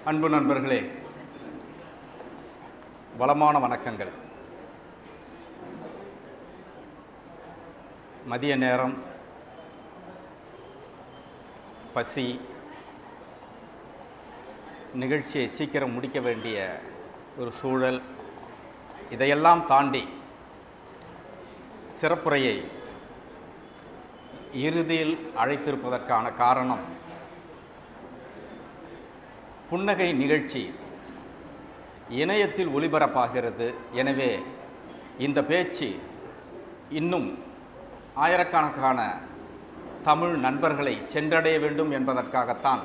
அன்பு நண்பர்களே, வளமான வணக்கங்கள். மதிய நேரம், பசி, நிகழ்ச்சியை சீக்கிரம் முடிக்க வேண்டிய ஒரு சூழல், இதையெல்லாம் தாண்டி சிறப்புரையை இறுதியில் அழைத்திருப்பதற்கான காரணம், புன்னகை நிகழ்ச்சி இணையத்தில் ஒளிபரப்பாகிறது. எனவே இந்த பேச்சு இன்னும் ஆயிரக்கணக்கான தமிழ் நண்பர்களை சென்றடைய வேண்டும் என்பதற்காகத்தான்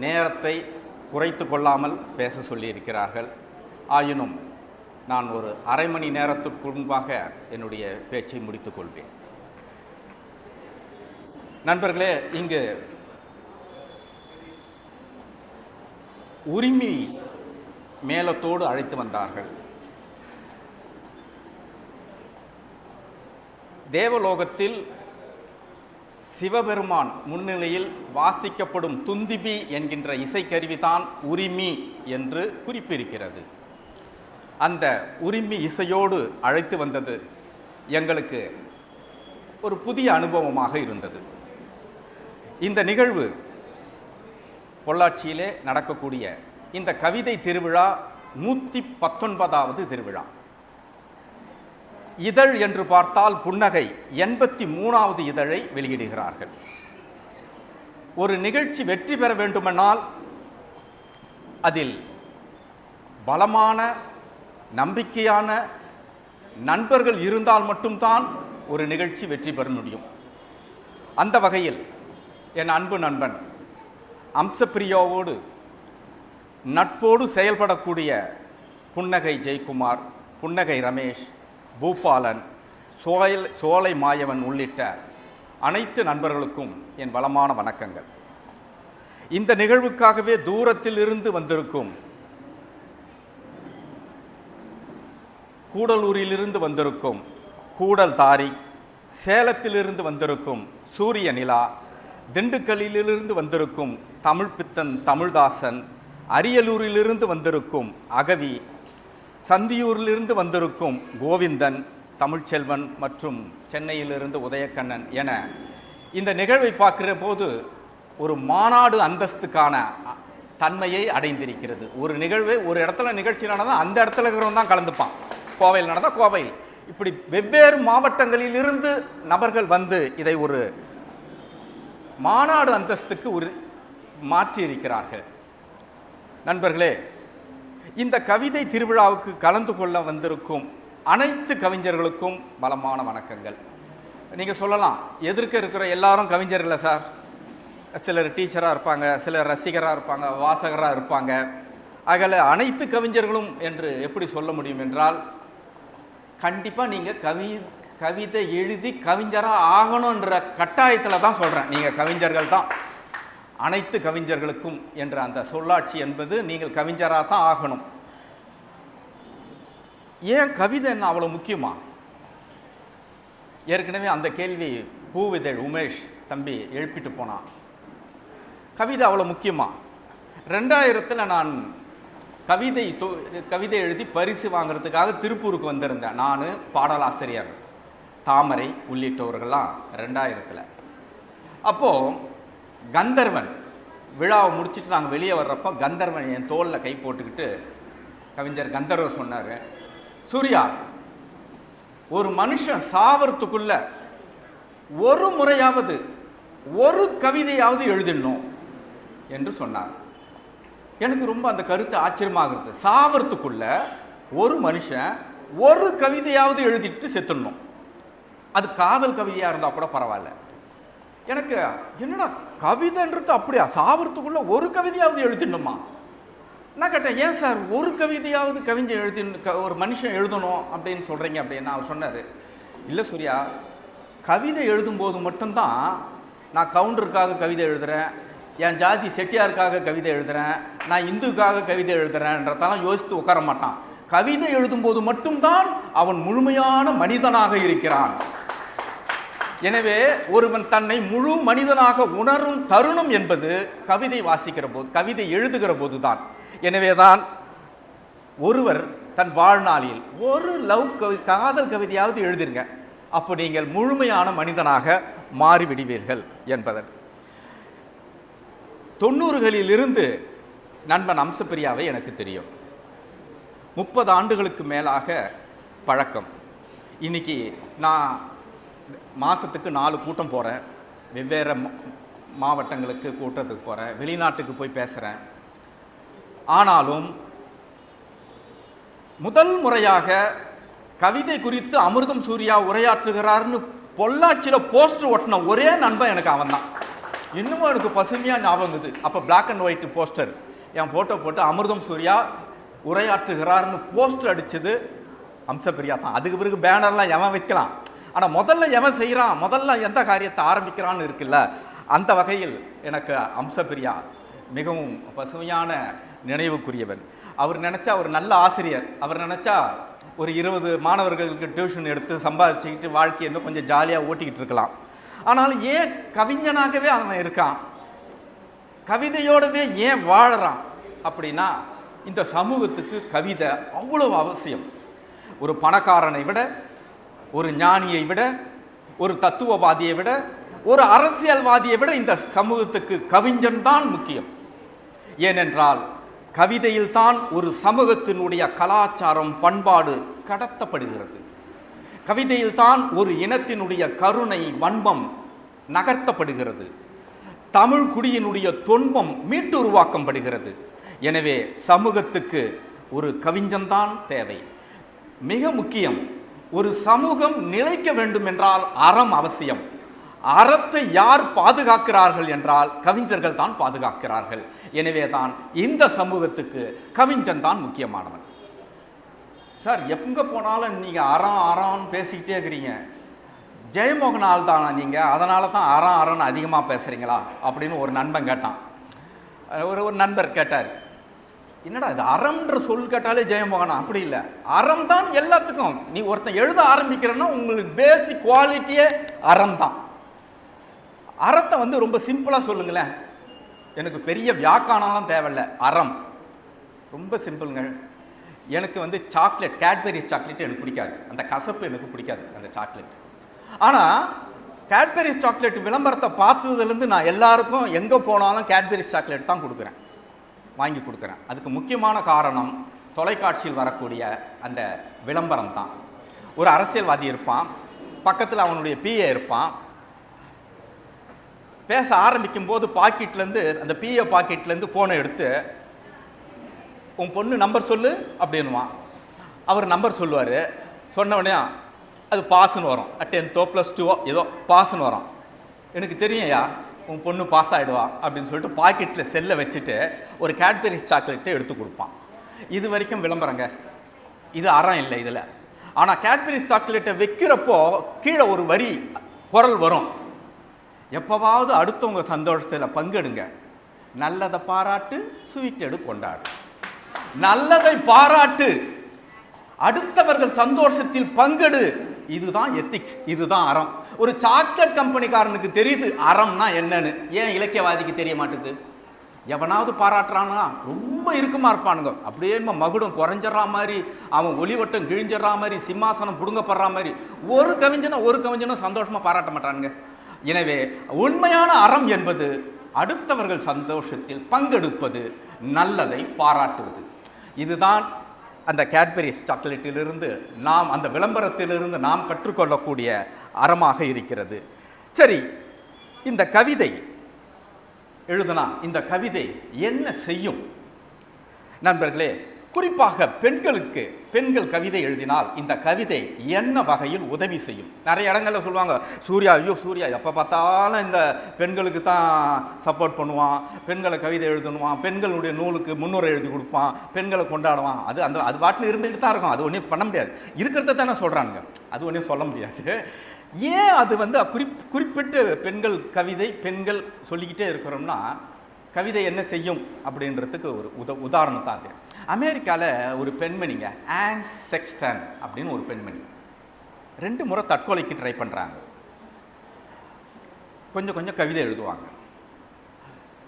நேரத்தை குறைத்து கொள்ளாமல் பேச சொல்லியிருக்கிறார்கள். ஆயினும் நான் ஒரு அரை மணி நேரத்திற்கு முன்பாக என்னுடைய பேச்சை முடித்துக் கொள்வேன். நண்பர்களே, இங்கு உரிமை மேளத்தோடு அழைத்து வந்தார்கள். தேவலோகத்தில் சிவபெருமான் முன்னிலையில் வாசிக்கப்படும் துந்திபி என்கின்ற இசைக்கருவிதான் உரிமை என்று குறிப்பிருக்கிறது. அந்த உரிமை இசையோடு அழைத்து வந்தது எங்களுக்கு ஒரு புதிய அனுபவமாக இருந்தது. இந்த நிகழ்வு பொள்ளாச்சியிலே நடக்கக்கூடிய இந்த கவிதை திருவிழா 119வது திருவிழா. இதழ் என்று பார்த்தால் புன்னகை 83வது இதழை வெளியிடுகிறார்கள். ஒரு நிகழ்ச்சி வெற்றி பெற வேண்டுமென்றால் அதில் பலமான நம்பிக்கையான நண்பர்கள் இருந்தால் மட்டும்தான் ஒரு நிகழ்ச்சி வெற்றி பெற முடியும். அந்த வகையில் என் அன்பு நண்பன் அம்சப்பிரியாவோடு நட்போடு செயல்படக்கூடிய புன்னகை ஜெயக்குமார், புன்னகை ரமேஷ், பூபாலன், சோலை மாயவன் உள்ளிட்ட அனைத்து நண்பர்களுக்கும் என் வளமான வணக்கங்கள். இந்த நிகழ்வுக்காகவே தூரத்தில் இருந்து வந்திருக்கும், கூடலூரிலிருந்து வந்திருக்கும் கூடல் தாரி, சேலத்திலிருந்து வந்திருக்கும் சூரிய நிலா, திண்டுக்கல்லிலிருந்து வந்திருக்கும் தமிழ் பித்தன் தமிழ்தாசன், அரியலூரிலிருந்து வந்திருக்கும் அகவி, சந்தியூரிலிருந்து வந்திருக்கும் கோவிந்தன், தமிழ்ச்செல்வன் மற்றும் சென்னையிலிருந்து உதயக்கண்ணன் என இந்த நிகழ்வை பார்க்கிற போது ஒரு மாநாடு அந்தஸ்துக்கான தன்மையை அடைந்திருக்கிறது. ஒரு நிகழ்வு ஒரு இடத்துல நிகழ்ச்சி நடந்தால் அந்த இடத்துல இருக்கிறவங்க தான் கலந்துப்பான். கோவையில் நடந்தால் கோவையில், இப்படி வெவ்வேறு மாவட்டங்களிலிருந்து நபர்கள் வந்து இதை ஒரு மாநாடு அந்தஸ்துக்கு மாற்றி இருக்கிறார்கள். நண்பர்களே, இந்த கவிதை திருவிழாவுக்கு கலந்து கொள்ள வந்திருக்கும் அனைத்து கவிஞர்களுக்கும் பலமான வணக்கங்கள். நீங்கள் சொல்லலாம், எதிர்க்க இருக்கிற எல்லாரும் கவிஞர்கள் சார், சிலர் டீச்சராக இருப்பாங்க, சிலர் ரசிகராக இருப்பாங்க, வாசகராக இருப்பாங்க, அதில் அனைத்து கவிஞர்களும் என்று எப்படி சொல்ல முடியும் என்றால், கண்டிப்பாக நீங்கள் கவிதை எழுதி கவிஞராக ஆகணுன்ற கட்டாயத்தில் தான் சொல்கிறேன். நீங்கள் கவிஞர்கள் தான், அனைத்து கவிஞர்களுக்கும் என்ற அந்த சொல்லாட்சி என்பது நீங்கள் கவிஞராக தான் ஆகணும். ஏன் கவிதை என்ன அவ்வளோ முக்கியமா? ஏற்கனவே அந்த கேள்வி பூவிதழ் உமேஷ் தம்பி எழுப்பிட்டு போனான். கவிதை அவ்வளோ முக்கியமா? 2000 நான் கவிதை எழுதி பரிசு வாங்கிறதுக்காக திருப்பூருக்கு வந்திருந்தேன். நான், பாடலாசிரியர் தாமரை உள்ளிட்டவர்கள்லாம் 2000. அப்போது கந்தர்வன் விழாவை முடிச்சுட்டு நாங்கள் வெளியே வர்றப்போ கந்தர்வன் என் தோளில் கை போட்டுக்கிட்டு கவிஞர் கந்தர்வன் சொன்னார், சூர்யா, ஒரு மனுஷன் சாவறதுக்குள்ள ஒரு முறையாவது ஒரு கவிதையாவது எழுதிடணும் என்று சொன்னார். எனக்கு ரொம்ப அந்த கருத்து ஆச்சரியமாகிறது. சாவறதுக்குள்ள ஒரு மனுஷன் ஒரு கவிதையாவது எழுதிட்டு செத்துடணும். அது காதல் கவிதையாக இருந்தால் கூட பரவாயில்ல. எனக்கு என்னடா கவிதைன்றது அப்படியா, சாவறதுக்குள்ள ஒரு கவிதையாவது எழுதிடணுமா? நான் கேட்டேன், ஏன் சார் ஒரு கவிதையாவது ஒரு மனுஷன் எழுதணும் அப்படின்னு சொல்கிறீங்க அப்படின்னு. அவர் சொன்னார், இல்லை சூர்யா, கவிதை எழுதும்போது மட்டும்தான் நான் கவுண்டருக்காக கவிதை எழுதுகிறேன், என் ஜாதி செட்டியாருக்காக கவிதை எழுதுகிறேன், நான் இந்துக்காக கவிதை எழுதுகிறேன்றதெல்லாம் யோசித்து உட்கார மாட்டான். கவிதை எழுதும்போது மட்டும்தான் அவன் முழுமையான மனிதனாக இருக்கிறான். எனவே ஒருவன் தன்னை முழு மனிதனாக உணரும் தருணம் என்பது கவிதை வாசிக்கிற போது, கவிதை எழுதுகிற போதுதான். எனவேதான் ஒருவர் தன் வாழ்நாளில் ஒரு காதல் கவிதையாவது எழுதிருங்க, அப்போ நீங்கள் முழுமையான மனிதனாக மாறிவிடுவீர்கள் என்பதன். 90களிலிருந்து நண்பன் அம்சப்பிரியாவை எனக்கு தெரியும். 30 ஆண்டுகளுக்கு மேலாக பழக்கம். இன்னைக்கு நான் மாதத்துக்கு 4 கூட்டம் போகிறேன், வெவ்வேறு மாவட்டங்களுக்கு கூட்டத்துக்கு போகிறேன், வெளிநாட்டுக்கு போய் பேசுகிறேன். ஆனாலும் முதல் முறையாக கவிதை குறித்து அமிர்தம் சூர்யா உரையாற்றுகிறார்னு பொள்ளாச்சியில் போஸ்டர் ஒட்டின ஒரே நண்பன் எனக்கு அவன் தான். இன்னமும் எனக்கு பசுமையாக ஞாபகம் இது. அப்போ பிளாக் அண்ட் ஒயிட் போஸ்டர், என் ஃபோட்டோ போட்டு அமிர்தம் சூர்யா உரையாற்றுகிறார்னு போஸ்டர் அடித்தது அம்சப்பிரியா தான். அதுக்கு பிறகு பேனர்லாம் எவன் வைக்கலாம், ஆனால் முதல்ல எவன் செய்கிறான், முதல்ல எந்த காரியத்தை ஆரம்பிக்கிறான்னு இருக்குல்ல, அந்த வகையில் எனக்கு அம்சப்பிரியா மிகவும் பசுமையான நினைவுக்குரியவன். அவர் நினச்சா ஒரு நல்ல ஆசிரியர், அவர் நினச்சா ஒரு 20 மாணவர்களுக்கு டியூஷன் எடுத்து சம்பாதிச்சுக்கிட்டு வாழ்க்கையை இன்னும் கொஞ்சம் ஜாலியாக ஓட்டிக்கிட்டு இருக்கலாம். ஆனால் ஏன் கவிஞனாகவே அவன் இருக்கான், கவிதையோடவே ஏன் வாழறான் அப்படின்னா, இந்த சமூகத்துக்கு கவிதை அவ்வளவு அவசியம். ஒரு பணக்காரனை விட, ஒரு ஞானியை விட, ஒரு தத்துவவாதியை விட, ஒரு அரசியல்வாதியை விட இந்த சமூகத்துக்கு கவிஞன் தான் முக்கியம். ஏனென்றால் கவிதையில் தான் ஒரு சமூகத்தினுடைய கலாச்சாரம் பண்பாடு கடத்தப்படுகிறது. கவிதையில் தான் ஒரு இனத்தினுடைய கருணை வன்பம் நகர்த்தப்படுகிறது. தமிழ் குடியினுடைய தொன்பம் மீட்டுருவாக்கம் படுகிறது. எனவே சமூகத்துக்கு ஒரு கவிஞன்தான் தேவை, மிக முக்கியம். ஒரு சமூகம் நிலைக்க வேண்டும் என்றால் அறம் அவசியம். அறத்தை யார் பாதுகாக்கிறார்கள் என்றால் கவிஞர்கள் தான் பாதுகாக்கிறார்கள். எனவே தான் இந்த சமூகத்துக்கு கவிஞன் தான் முக்கியமானவன். சார், எங்கே போனாலும் நீங்கள் அறம் அறம்னு பேசிக்கிட்டே இருக்கிறீங்க, ஜெயமோகன் ஆள் தானா நீங்கள், அதனால தான் அறம் அறம்னு அதிகமாக பேசுகிறீங்களா அப்படின்னு ஒரு நண்பன் கேட்டான். ஒரு நண்பர் கேட்டார், என்னடா இது அறம்ன்ற சொல் கேட்டாலே ஜெயமோகனா? அப்படி இல்லை, அறம் தான் எல்லாத்துக்கும். நீ ஒருத்தன் எழுத ஆரம்பிக்கிறன்னா உங்களுக்கு பேசிக் குவாலிட்டியே அறம் தான். அறத்தை ரொம்ப சிம்பிளாக சொல்லுங்களேன், எனக்கு பெரிய வியாக்கானம்லாம் தேவையில்லை. அறம் ரொம்ப சிம்பிளுங்க. எனக்கு சாக்லேட், கேட்பரிஸ் சாக்லேட் எனக்கு பிடிக்காது, அந்த கசப்பு எனக்கு பிடிக்காது அந்த சாக்லேட். ஆனால் கேட்பரிஸ் சாக்லேட் விளம்பரத்தை பார்த்ததுலேருந்து நான் எல்லாருக்கும் எங்கே போனாலும் கேட்பரிஸ் சாக்லேட் தான் கொடுக்குறேன், வாங்கி கொடுக்குறேன். அதுக்கு முக்கியமான காரணம் தொலைக்காட்சியில் வரக்கூடிய அந்த விளம்பரம் தான். ஒரு அரசியல்வாதி இருப்பான், பக்கத்தில் அவனுடைய பிஏ இருப்பான். பேச ஆரம்பிக்கும் போது பாக்கெட்லேருந்து, அந்த பிஏ பாக்கெட்லேருந்து ஃபோனை எடுத்து, உன் பொண்ணு நம்பர் சொல்லு அப்படின்வான். அவர் நம்பர் சொல்லுவார். சொன்னவொடனே அது பாஸ்ன்னு வரும், 10th + 2 ஏதோ பாஸ்ன்னு வரும். எனக்கு தெரியும்யா உன் பொண்ணு பாஸ் ஆகிடுவா அப்படின்னு சொல்லிட்டு பாக்கெட்டில் செல்லை வச்சுட்டு ஒரு கேட்பரிஸ் சாக்லேட்டை எடுத்து கொடுப்பான். இது வரைக்கும் விளம்பரங்க, இது அறம் இல்லை இதில். ஆனால் கேட்பரிஸ் சாக்லேட்டை வைக்கிறப்போ கீழே ஒரு வரி குரல் வரும், எப்போவாவது அடுத்தவங்க சந்தோஷத்தில் பங்கெடுங்க, நல்லதை பாராட்டு, ஸ்வீட் எடு கொண்டாடு. நல்லதை பாராட்டு, அடுத்தவர்கள் சந்தோஷத்தில் பங்கெடு, இதுதான் எத்திக்ஸ், இதுதான் அறம். ஒரு சாக்லேட் கம்பெனிக்காரனுக்கு தெரியுது அறம்னா என்னன்னு, ஏன் இலக்கியவாதிக்கு தெரிய மாட்டுது? எவனாவது பாராட்டுறான்னா ரொம்ப இறுக்கமா இருப்பானுங்க, அப்படியே மகுடம் குறைஞ்சிட்றா மாதிரி, அவன் ஒளிவட்டம் கிழிஞ்சிட்றா மாதிரி, சிம்மாசனம் புடுங்கப்படுறா மாதிரி. ஒரு கவிஞனும் சந்தோஷமா பாராட்ட மாட்டானுங்க. எனவே உண்மையான அறம் என்பது அடுத்தவர்கள் சந்தோஷத்தில் பங்கெடுப்பது, நல்லதை பாராட்டுவது. இதுதான் அந்த கேட்பரிஸ் சாக்லேட்டிலிருந்து நாம், அந்த விளம்பரத்திலிருந்து நாம் கற்றுக்கொள்ளக்கூடிய அறமாக இருக்கிறது. சரி, இந்த கவிதை எழுதுனா இந்த கவிதை என்ன செய்யும் நண்பர்களே? குறிப்பாக பெண்கள் கவிதை எழுதினால் இந்த கவிதை என்ன வகையில் உதவி செய்யும்? நிறைய இடங்களில் சொல்லுவாங்க, சூர்யா எப்போ பார்த்தாலும் இந்த பெண்களுக்கு தான் சப்போர்ட் பண்ணுவான், பெண்களை கவிதை எழுதணுவான், பெண்களுடைய நூலுக்கு முன்னுரை எழுதி கொடுப்பான், பெண்களை கொண்டாடுவான். அது பாட்டில் இருந்துகிட்டு தான் இருக்கும், அது ஒன்றும் பண்ண முடியாது. இருக்கிறத தானே சொல்கிறாங்க, அது ஒன்றும் சொல்ல முடியாது. ஏன் அது குறிப்பிட்டு பெண்கள் கவிதை, பெண்கள் சொல்லிக்கிட்டே இருக்கிறோம்னா கவிதை என்ன செய்யும் அப்படின்றதுக்கு ஒரு உதாரணம் தான் அது. அமெரிக்காவில் ஒரு பெண்மணிங்க, ஆன் செக்ஸ்டன் அப்படின்னு ஒரு பெண்மணி 2 முறை தற்கொலைக்கு ட்ரை பண்ணுறாங்க. கொஞ்சம் கொஞ்சம் கவிதை எழுதுவாங்க.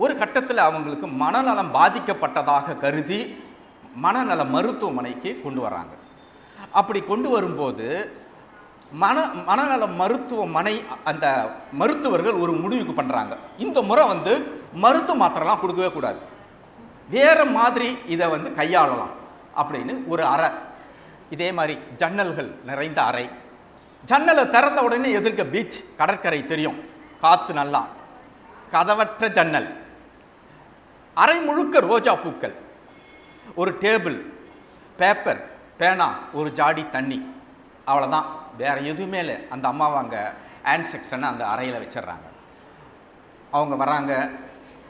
ஒரு கட்டத்தில் அவங்களுக்கு மனநலம் பாதிக்கப்பட்டதாக கருதி மனநல மருத்துவமனைக்கு கொண்டு வராங்க. அப்படி கொண்டு வரும்போது மனநல மருத்துவமனை அந்த மருத்துவர்கள் ஒரு முடிவுக்கு பண்ணுறாங்க, இந்த முறை மருத்துவ மாத்திரைலாம் கொடுக்கவே கூடாது, வேறு மாதிரி இதை கையாளலாம் அப்படின்னு. ஒரு அறை, இதே மாதிரி ஜன்னல்கள் நிறைந்த அறை. ஜன்னலை திறந்த உடனே எதிர்க்க பீச், கடற்கரை தெரியும், காற்று நல்லா, கதவற்ற ஜன்னல், அறை முழுக்க ரோஜா பூக்கள், ஒரு டேபிள், பேப்பர், பேனா, ஒரு ஜாடி தண்ணி, அவ்வளோதான், வேறு எதுவுமே இல்லை. அந்த அம்மாவை அங்கே ஹேண்ட் செக்ஷனை அந்த அறையில் வச்சிடுறாங்க. அவங்க வராங்க,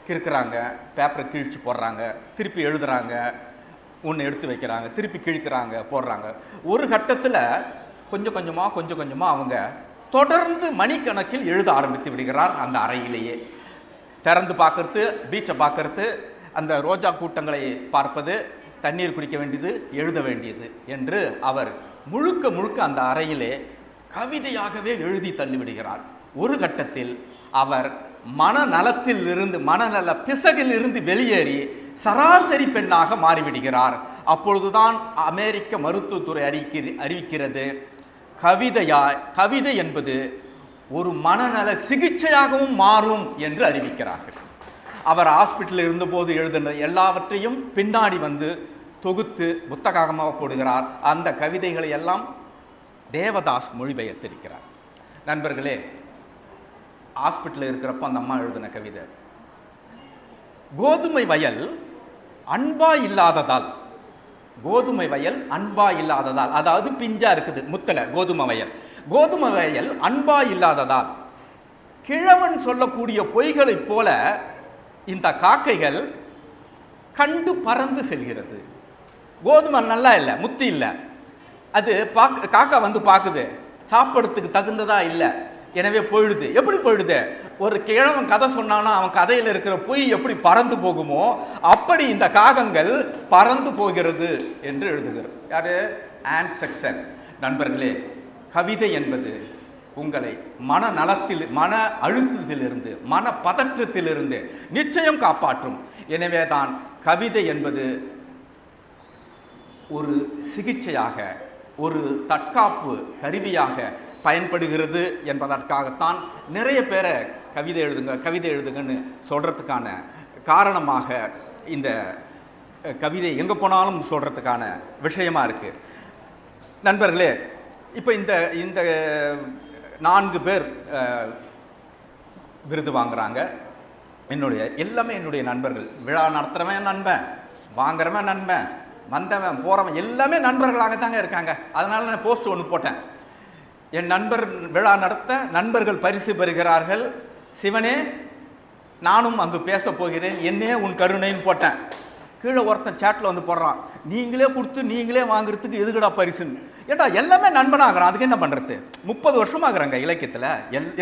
கிறுக்குறாங்க, பேப்பரை கிழிச்சு போடுறாங்க, திருப்பி எழுதுகிறாங்க, ஒன்று எடுத்து வைக்கிறாங்க, திருப்பி கிழிக்கிறாங்க, போடுறாங்க. ஒரு கட்டத்தில் கொஞ்சம் கொஞ்சமாக அவங்க தொடர்ந்து மணிக்கணக்கில் எழுத ஆரம்பித்து விடுகிறார். அந்த அறையிலேயே திறந்து பார்க்கறது, பீச்சை பார்க்கறது, அந்த ரோஜா கூட்டங்களை பார்ப்பது, தண்ணீர் குடிக்க வேண்டியது, எழுத வேண்டியது என்று அவர் முழுக்க அந்த அறையிலே கவிதையாகவே எழுதி தள்ளிவிடுகிறார். ஒரு கட்டத்தில் அவர் மனநலத்தில் இருந்து, மனநல பிசகில் இருந்து வெளியேறி சராசரி பெண்ணாக மாறிவிடுகிறார். அப்பொழுதுதான் அமெரிக்க மருத்துவத்துறை அறிவிக்கிறது, கவிதை என்பது ஒரு மனநல சிகிச்சையாகவும் மாறும் என்று அறிவிக்கிறார்கள். அவர் ஹாஸ்பிட்டலில் இருந்தபோது எழுதின எல்லாவற்றையும் பின்னாடி தொகுத்து புத்தகமாக போடுகிறார். அந்த கவிதைகளை எல்லாம் தேவதாஸ் மொழிபெயர்த்திருக்கிறார். நண்பர்களே, ஹாஸ்பிட்டலில் இருக்கிறப்ப அந்த அம்மா எழுதின கவிதை, கோதுமை வயல் அன்பா இல்லாததால், கோதுமை வயல் அன்பா இல்லாததால், அதாவது பிஞ்சா இருக்குது, முத்தலை கோதுமை வயல் அன்பா இல்லாததால் கிழவன் சொல்லக்கூடிய பொய்களைப் போல இந்த காக்கைகள் கண்டு பறந்து செல்கிறது. கோதுமை நல்லா இல்லை, முத்தி இல்லை, அது காக்கா பார்க்குது, சாப்பிட்றதுக்கு தகுந்ததா இல்லை, எனவே போயிடுது. எப்படி போயிடுது? ஒரு கிழவன் கதை சொன்னானா அவன் கதையில் இருக்கிற பொய் எப்படி பறந்து போகுமோ அப்படி இந்த காகங்கள் பறந்து போகிறது என்று எழுதுகிறார். யாரு? Hand section. நண்பர்களே, கவிதை என்பது உங்களை மனநலத்தில், மன அழுத்தத்திலிருந்து, மன பதற்றத்திலிருந்து நிச்சயம் காப்பாற்றும். எனவே தான் கவிதை என்பது ஒரு சிகிச்சையாக, ஒரு தற்காப்பு கருவியாக பயன்படுகிறது என்பதற்காகத்தான் நிறைய பேரை கவிதை எழுதுங்கன்னு சொல்கிறதுக்கான காரணமாக இந்த கவிதை எங்கே போனாலும் சொல்கிறதுக்கான விஷயமாக இருக்குது. நண்பர்களே, இப்போ இந்த 4 பேர் விருது வாங்குகிறாங்க. எல்லாமே என்னுடைய நண்பர்கள். விழா நடத்துகிறவன் நண்பன், வாங்குறவன் நண்பன், வந்தவன் போகிறவன் எல்லாமே நண்பர்களாகத்தாங்க இருக்காங்க. அதனால் நான் போஸ்ட் ஒன்று போட்டேன், என் நண்பர் விழா நடத்த நண்பர்கள் பரிசு பெறுகிறார்கள், சிவனே நானும் அங்கு பேச போகிறேன், என்னே உன் கருணைன்னு போட்டேன். கீழே ஒருத்தன் சேட்டில் போடுறான், நீங்களே கொடுத்து நீங்களே வாங்குறதுக்கு எதுக்கடா பரிசுன்னு. ஏட்டா எல்லாமே நண்பனாகிறான், அதுக்கு என்ன பண்ணுறது? 30 வருஷமாகறாங்க இலக்கியத்தில்,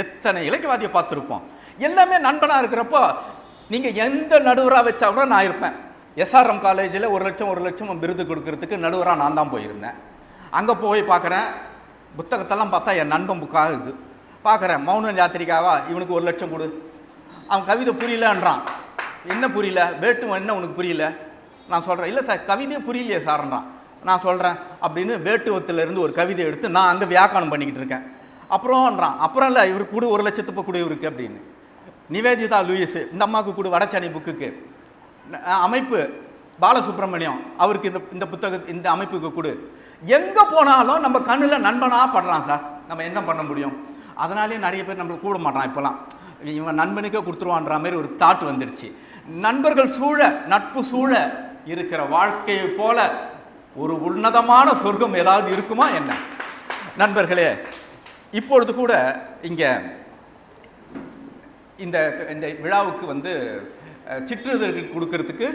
எத்தனை இலக்கியவாதியை பார்த்துருப்போம். எல்லாமே நண்பனாக இருக்கிறப்போ நீங்கள் எந்த நடுவராக வச்சா கூட நான் இருப்பேன். SRM காலேஜில் 1 லட்சம் விருது கொடுக்கறதுக்கு நடுவராக நான் தான் போயிருந்தேன். அங்கே போய் பார்க்குறேன், புத்தகத்தெல்லாம் பார்த்தா என் நண்பன் புக்காக இருக்குது. பார்க்குறேன், மௌன யாத்திரிக்காவா, இவனுக்கு 1 லட்சம் கொடு. அவன் கவிதை புரியலன்றான். என்ன புரியல? வேட்டு என்ன உனக்கு புரியல? நான் சொல்கிறேன், இல்லை சார் கவிதையே புரியலையே சார்ன்றான். நான் சொல்கிறேன் அப்படின்னு வேட்டுவத்திலேருந்து ஒரு கவிதை எடுத்து நான் அங்கே வியாக்கானம் பண்ணிக்கிட்டு இருக்கேன். அப்புறம்ன்றான், அப்புறம் இல்லை இவருக்கு கொடு 1 லட்சத்துக்கு கொடு இவருக்கு அப்படின்னு. நிவேதிதா லூயிஸ், இந்த அம்மாவுக்கு கொடு, வடச்சென்னை புக்குக்கு. அமைப்பு பாலசுப்ரமணியம், அவருக்கு இந்த இந்த அமைப்புக்கு கொடு. எங்கே போனாலும் நம்ம கண்ணில் நண்பனாக படுறான் சார், நம்ம என்ன பண்ண முடியும்? அதனாலே நிறைய பேர் நம்மளுக்கு கூட மாட்டான். இப்போலாம் இவன் நண்பனுக்கே கொடுத்துருவான்ற மாதிரி ஒரு தாட் வந்துடுச்சு. நண்பர்கள் சூழ, நட்பு சூழ இருக்கிற வாழ்க்கையை போல ஒரு உன்னதமான சொர்க்கம் ஏதாவது இருக்குமா என்ன? நண்பர்களே, இப்பொழுது கூட இங்கே இந்த விழாவுக்கு சிற்றிதழ்கள் கொடுக்கறதுக்கு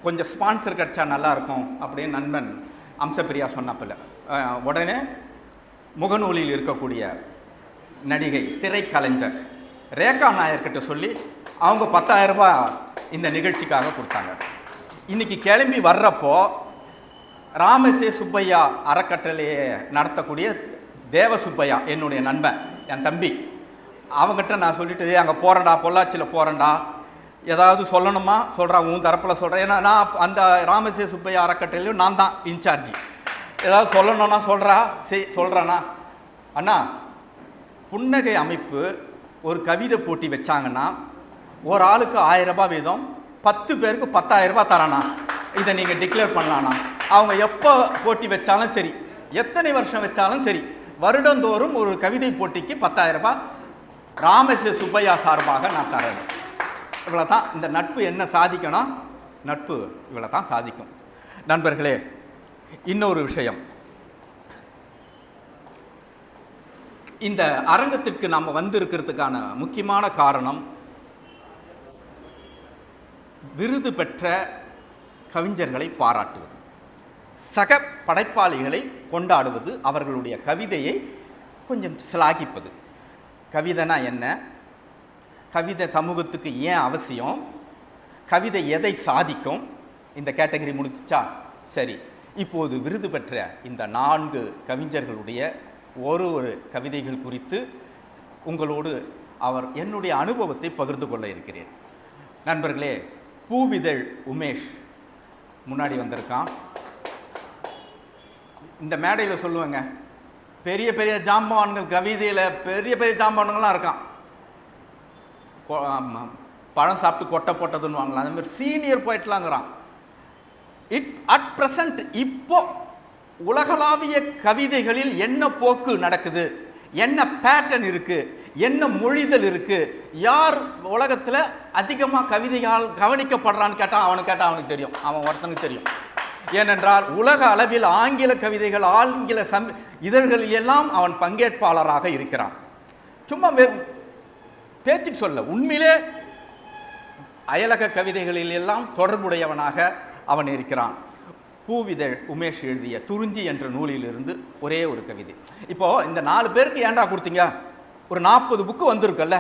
கொஞ்சம் ஸ்பான்சர் கிடச்சா நல்லாயிருக்கும் அப்படின்னு நண்பன் அம்சப்பிரியா சொன்னப்பில்ல, உடனே முகநூலில் இருக்கக்கூடிய நடிகை, திரைக்கலைஞர் ரேகா நாயர்கிட்ட சொல்லி அவங்க 10,000 ரூபாய் இந்த நிகழ்ச்சிக்காக கொடுத்தாங்க. இன்றைக்கி கிளம்பி வர்றப்போ ராமசே சுப்பையா அறக்கட்டளையை நடத்தக்கூடிய தேவ சுப்பையா, என்னுடைய நண்பன், என் தம்பி, அவங்ககிட்ட நான் சொல்லிட்டு அங்கே போகிறேன்டா, பொள்ளாச்சியில் போகிறேன்டா, ஏதாவது சொல்லணுமா சொல்கிறான், உன் தரப்பில் சொல்கிறேன். ஏன்னா நான் அந்த ராமசே சுப்பையா அறக்கட்டளையும் நான் தான் இன்சார்ஜி. ஏதாவது சொல்லணும்னா சொல்கிறானா அண்ணா, புன்னகை அமைப்பு ஒரு கவிதை போட்டி வச்சாங்கன்னா ஒரு ஆளுக்கு 1000 ரூபாய் வீதம், 10 பேருக்கு 10,000 ரூபாய் தரானா, இதை நீங்கள் டிக்ளேர் பண்ணலான்னா. அவங்க எப்போ போட்டி வச்சாலும் சரி, எத்தனை வருஷம் வச்சாலும் சரி, வருடந்தோறும் ஒரு கவிதை போட்டிக்கு 10,000 ரூபாய் ராமசே சுப்பையா சார்பாக நான் தரேன். இவ்வளோ தான். இந்த நட்பு என்ன சாதிக்கணும்? நட்பு இவ்வளோ தான் சாதிக்கும். நண்பர்களே, இன்னொரு விஷயம், இந்த அரங்கத்திற்கு நாம் வந்திருக்கிறதுக்கான முக்கியமான காரணம், விருது பெற்ற கவிஞர்களை பாராட்டுவது, சக படைப்பாளிகளை கொண்டாடுவது, அவர்களுடைய கவிதையை கொஞ்சம் சிலாகிப்பது. கவிதைனா என்ன, கவிதை சமூகத்துக்கு ஏன் அவசியம், கவிதை எதை சாதிக்கும், இந்த கேட்டகரி முடிச்சா சரி. இப்போது விருது பெற்ற இந்த 4 கவிஞர்களுடைய ஒரு கவிதைகள் குறித்து உங்களோடு என்னுடைய அனுபவத்தை பகிர்ந்து கொள்ள இருக்கிறேன். நண்பர்களே, பூவிதழ் உமேஷ் முன்னாடி வந்திருக்கான். இந்த மேடையில் சொல்லுவேங்க, பெரிய பெரிய ஜாம்பவான்கள் கவிதையில் பெரிய பெரிய ஜாம்பவான்கள்லாம் இருக்கான். பழம் சாப்பிட்டு கொட்டை போட்டதுன்னு வாங்கலாம். அந்த மாதிரி சீனியர் போயிட்டலாங்கிறான். அட் ப்ரெசண்ட் இப்போ உலகளாவிய கவிதைகளில் என்ன போக்கு நடக்குது, என்ன பேட்டர்ன் இருக்கு, என்ன மொழிதல் இருக்கு, யார் உலகத்தில் அதிகமாக கவிதையால் கவனிக்கப்படுறான்னு கேட்டால் அவனுக்கு தெரியும். அவன் ஒருத்தனுக்கு தெரியும். ஏனென்றால் உலக அளவில் ஆங்கில கவிதைகள், ஆங்கில இதழ்களில் எல்லாம் அவன் பங்கேற்பாளராக இருக்கிறான். சும்மா பேச்சுக்கு சொல்ல, உண்மையிலே அயலக கவிதைகளில் எல்லாம் தொடர்புடையவனாக அவன் இருக்கிறான். பூவிதழ் உமேஷ் எழுதிய துறிஞ்சி என்ற நூலிலிருந்து ஒரே ஒரு கவிதை. இப்போது இந்த 4 பேருக்கு ஏண்டா கொடுத்தீங்க? ஒரு 40 புக்கு வந்திருக்குல்ல,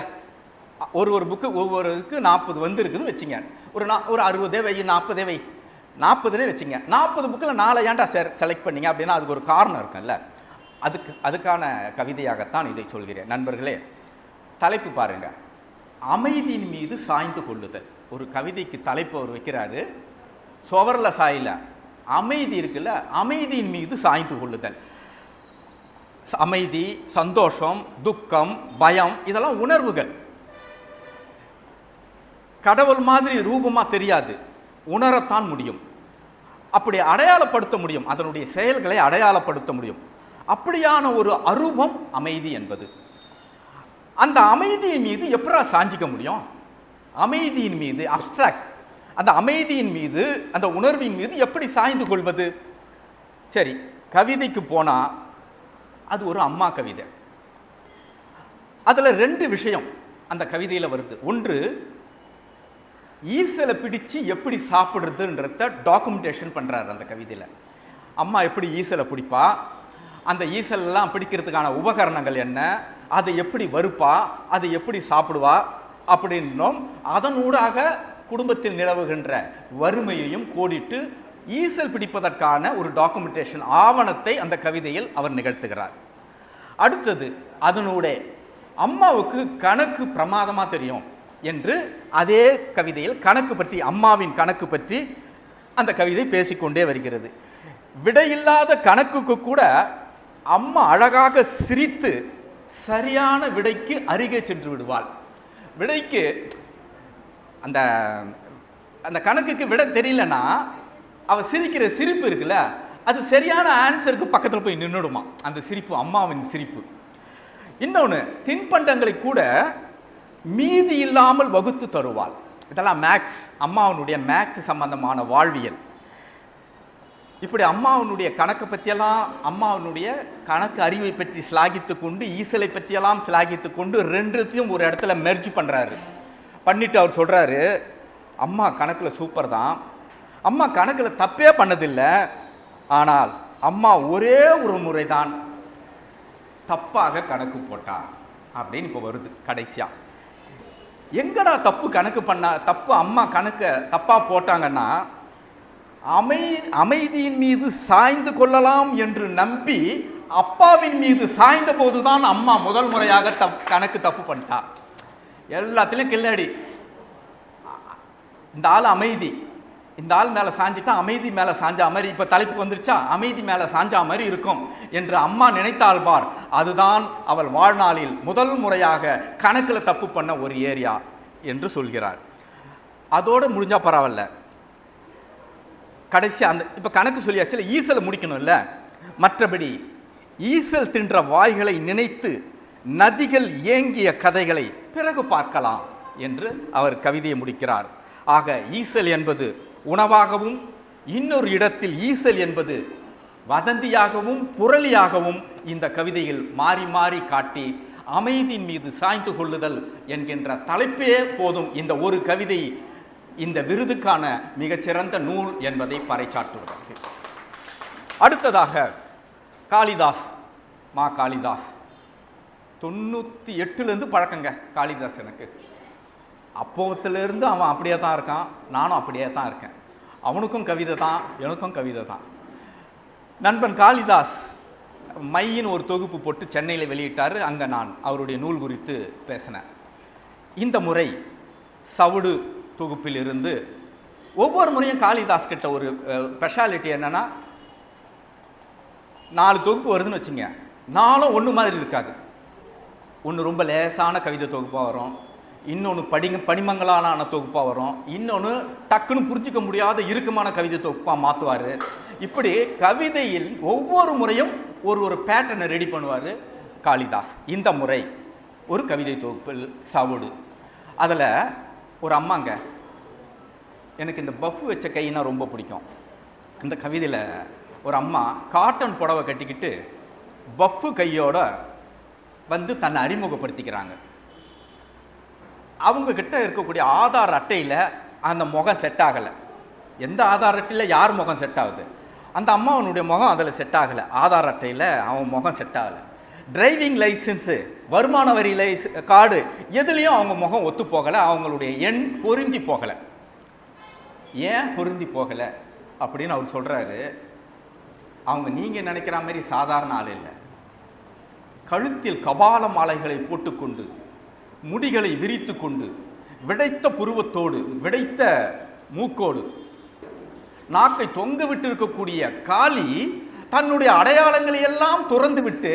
ஒரு புக்கு ஒவ்வொருக்கு 40 வந்திருக்குன்னு வச்சுங்க. ஒரு 60 வை 40 வை 40 வச்சுங்க. 40 புக்கில் 4 ஏண்டா செலக்ட் பண்ணீங்க அப்படின்னா அதுக்கு ஒரு காரணம் இருக்குல்ல. அதுக்கான கவிதையாகத்தான் இதை சொல்கிறேன். நண்பர்களே, தலைப்பு பாருங்க, அமைதியின் மீது சாய்ந்து கொள்ளுதல். ஒரு கவிதைக்கு தலைப்பு அவர் வைக்கிறாரு, சுவர்ல சாயில அமைதி இருக்குல்ல, அமைதியின் மீது சாய்ந்து கொள்ளுதல். அமைதி, சந்தோஷம், துக்கம், பயம், இதெல்லாம் உணர்வுகள். கடவுள் மாதிரி ரூபமா தெரியாது, உணரத்தான் முடியும். அப்படி அடையாளப்படுத்த முடியும், அதனுடைய செயல்களை அடையாளப்படுத்த முடியும். அப்படியான ஒரு அரூபம் அமைதி என்பது. அந்த அமைதியின் மீது எப்படா சாஞ்சிக்க முடியும்? அமைதியின் மீது அப்ஸ்ட்ராக்ட், அந்த அமைதியின் மீது, அந்த உணர்வின் மீது எப்படி சாய்ந்து கொள்வது? சரி, கவிதைக்கு போனால் அது ஒரு அம்மா கவிதை. அதில் 2 விஷயம் அந்த கவிதையில் வருது. ஒன்று, ஈசலை பிடிச்சு எப்படி சாப்பிட்றதுன்றத டாக்குமெண்டேஷன் பண்ணுறாரு அந்த கவிதையில். அம்மா எப்படி ஈசலை பிடிப்பா, அந்த ஈசலெல்லாம் பிடிக்கிறதுக்கான உபகரணங்கள் என்ன, அதை எப்படி வறுப்பா, அதை எப்படி சாப்பிடுவா அப்படின்னும், அதனூடாக குடும்பத்தில் நிலவுகின்ற வறுமையையும் கோடிட்டு ஈசல் பிடிப்பதற்கான ஒரு டாக்குமெண்டேஷன் ஆவணத்தை அந்த கவிதையில் அவர் நிகழ்த்துகிறார். அடுத்தது, அதனுடைய அம்மாவுக்கு கணக்கு பிரமாதமாக தெரியும் என்று அதே கவிதையில் கணக்கு பற்றி, அம்மாவின் கணக்கு பற்றி அந்த கவிதை பேசிக்கொண்டே வருகிறது. விடையில்லாத கணக்குக்கு கூட அம்மா அழகாக சிரித்து சரியான விடைக்கு அருகே சென்று விடுவாள். விடைக்கு அந்த அந்த கணக்குக்கு விட தெரியலன்னா அவள் சிரிக்கிற சிரிப்பு இருக்குல்ல, அது சரியான ஆன்சருக்கு பக்கத்தில் போய் நின்றுடுமா அந்த சிரிப்பு, அம்மாவின் சிரிப்பு. இன்னொன்று, தின்பண்டங்களை கூட மீதி இல்லாமல் வகுத்து தருவாள். இதெல்லாம் மேக்ஸ், அம்மாவனுடைய மேக்ஸ் சம்பந்தமான வாழ்வியல். இப்படி அம்மாவனுடைய கணக்கை பற்றியெல்லாம், அம்மாவனுடைய கணக்கு அறிவை பற்றி சிலாகித்து கொண்டு, ஈசலை பற்றியெல்லாம் சிலாகித்து கொண்டு 2த்தையும் ஒரு இடத்துல மெர்ஜ் பண்ணுறாரு. பண்ணிவிட்டு அவர் சொல்கிறாரு, அம்மா கணக்கில் சூப்பர் தான், அம்மா கணக்கில் தப்பே பண்ணதில்லை, ஆனால் அம்மா ஒரே ஒரு முறை தான் தப்பாக கணக்கு போட்டா அப்படின்னு இப்போ வருது கடைசியாக. எங்கடா தப்பு கணக்கு தப்பு அம்மா கணக்கை தப்பாக போட்டாங்கன்னா, அமைதியின் மீது சாய்ந்து கொள்ளலாம் என்று நம்பி அப்பாவின் மீது சாய்ந்த போதுதான் அம்மா முதல் முறையாக கணக்கு தப்பு பண்ணிட்டா. எல்லாத்திலையும் கில்லாடி. இந்த ஆள் அமைதி, இந்த ஆள் மேலே சாஞ்சிட்டா அமைதி மேலே சாஞ்சா மாதிரி, இப்போ தலைப்பு வந்துருச்சா, அமைதி மேலே சாஞ்சா மாதிரி இருக்கும் என்று அம்மா நினைத்தாள் பார். அதுதான் அவள் வாழ்நாளில் முதல் முறையாக கணக்கில் தப்பு பண்ண ஒரு ஏரியா என்று சொல்கிறார். அதோடு முடிஞ்சால் பரவாயில்ல. கடைசி அந்த இப்போ கணக்கு சொல்லியாச்சு, ஈசலை முடிக்கணும் இல்லை. மற்றபடி ஈசல் தின்ற வாய்களை நினைத்து நதிகள் ஏங்கிய கதைகளை பிறகு பார்க்கலாம் என்று அவர் கவிதையை முடிக்கிறார். ஆக ஈசல் என்பது உணவாகவும், இன்னொரு இடத்தில் ஈசல் என்பது வதந்தியாகவும் புரளியாகவும் இந்த கவிதையில் மாறி மாறி காட்டி அமைதியின் மீது சாய்ந்து கொள்ளுதல் என்கின்ற தலைப்பே போதும் இந்த ஒரு கவிதை இந்த விருதுக்கான மிகச்சிறந்த நூல் என்பதை பறைசாற்றுவதற்கு. அடுத்ததாக காளிதாஸ், மா காளிதாஸ். 98லேருந்து பழக்கங்க காளிதாஸ் எனக்கு. அப்போத்திலிருந்து அவன் அப்படியே தான் இருக்கான், நானும் அப்படியே தான் இருக்கேன். அவனுக்கும் கவிதை தான், எனக்கும் கவிதை தான். நண்பன் காளிதாஸ் மையின் ஒரு தொகுப்பு போட்டு சென்னையில் வெளியிட்டார். அங்கே நான் அவருடைய நூல் குறித்து பேசினேன். இந்த முறை சவுடு தொகுப்பில் இருந்து ஒவ்வொரு முறையும் காளிதாஸ் கிட்ட ஒரு ஸ்பெஷாலிட்டி என்னென்னா, 4 தொகுப்பு வருதுன்னு வச்சுங்க, 4ம் ஒன்று மாதிரி இருக்காது. ஒன்று ரொம்ப லேசான கவிதை தொகுப்பாக வரும், இன்னொன்று படிமங்களான தொகுப்பாக வரும், இன்னொன்று டக்குன்னு புரிஞ்சிக்க முடியாத இறுக்கமான கவிதை தொகுப்பாக மாற்றுவார். இப்படி கவிதையில் ஒவ்வொரு முறையும் ஒரு பேட்டர்னை ரெடி பண்ணுவார் காளிதாஸ். இந்த முறை ஒரு கவிதை தொகுப்பில் சவுடு. அதில் ஒரு அம்மாங்க, எனக்கு இந்த பஃப் வச்ச கைனா ரொம்ப பிடிக்கும். இந்த கவிதையில் ஒரு அம்மா காட்டன் புடவை கட்டிக்கிட்டு பஃப்பு கையோட வந்து தன்னை அறிமுகப்படுத்திக்கிறாங்க. அவங்கக்கிட்ட இருக்கக்கூடிய ஆதார் அட்டையில் அந்த முகம் செட் ஆகலை. எந்த ஆதார் அட்டையில் யார் முகம் செட் ஆகுது? அந்த அம்மாவனுடைய முகம் அதில் செட் ஆகலை. ஆதார் அட்டையில் அவன் முகம் செட் ஆகலை. டிரைவிங் லைசன்ஸு, வருமான வரி கார்டு, எதுலேயும் அவங்க முகம் ஒத்து போகலை. அவங்களுடைய எண் பொருந்தி போகலை. ஏன் பொருந்தி போகலை அப்படின்னு அவர் சொல்கிறாரு. அவங்க நீங்கள் நினைக்கிற மாதிரி சாதாரண ஆள் இல்லை. கழுத்தில் கபால மாலைகளை போட்டுக்கொண்டு, முடிகளை விரித்து கொண்டு, விடைத்த புருவத்தோடு, விடைத்த மூக்கோடு, நாக்கை தொங்க விட்டு இருக்கக்கூடிய காளி தன்னுடைய அடையாளங்களை எல்லாம் துறந்து விட்டு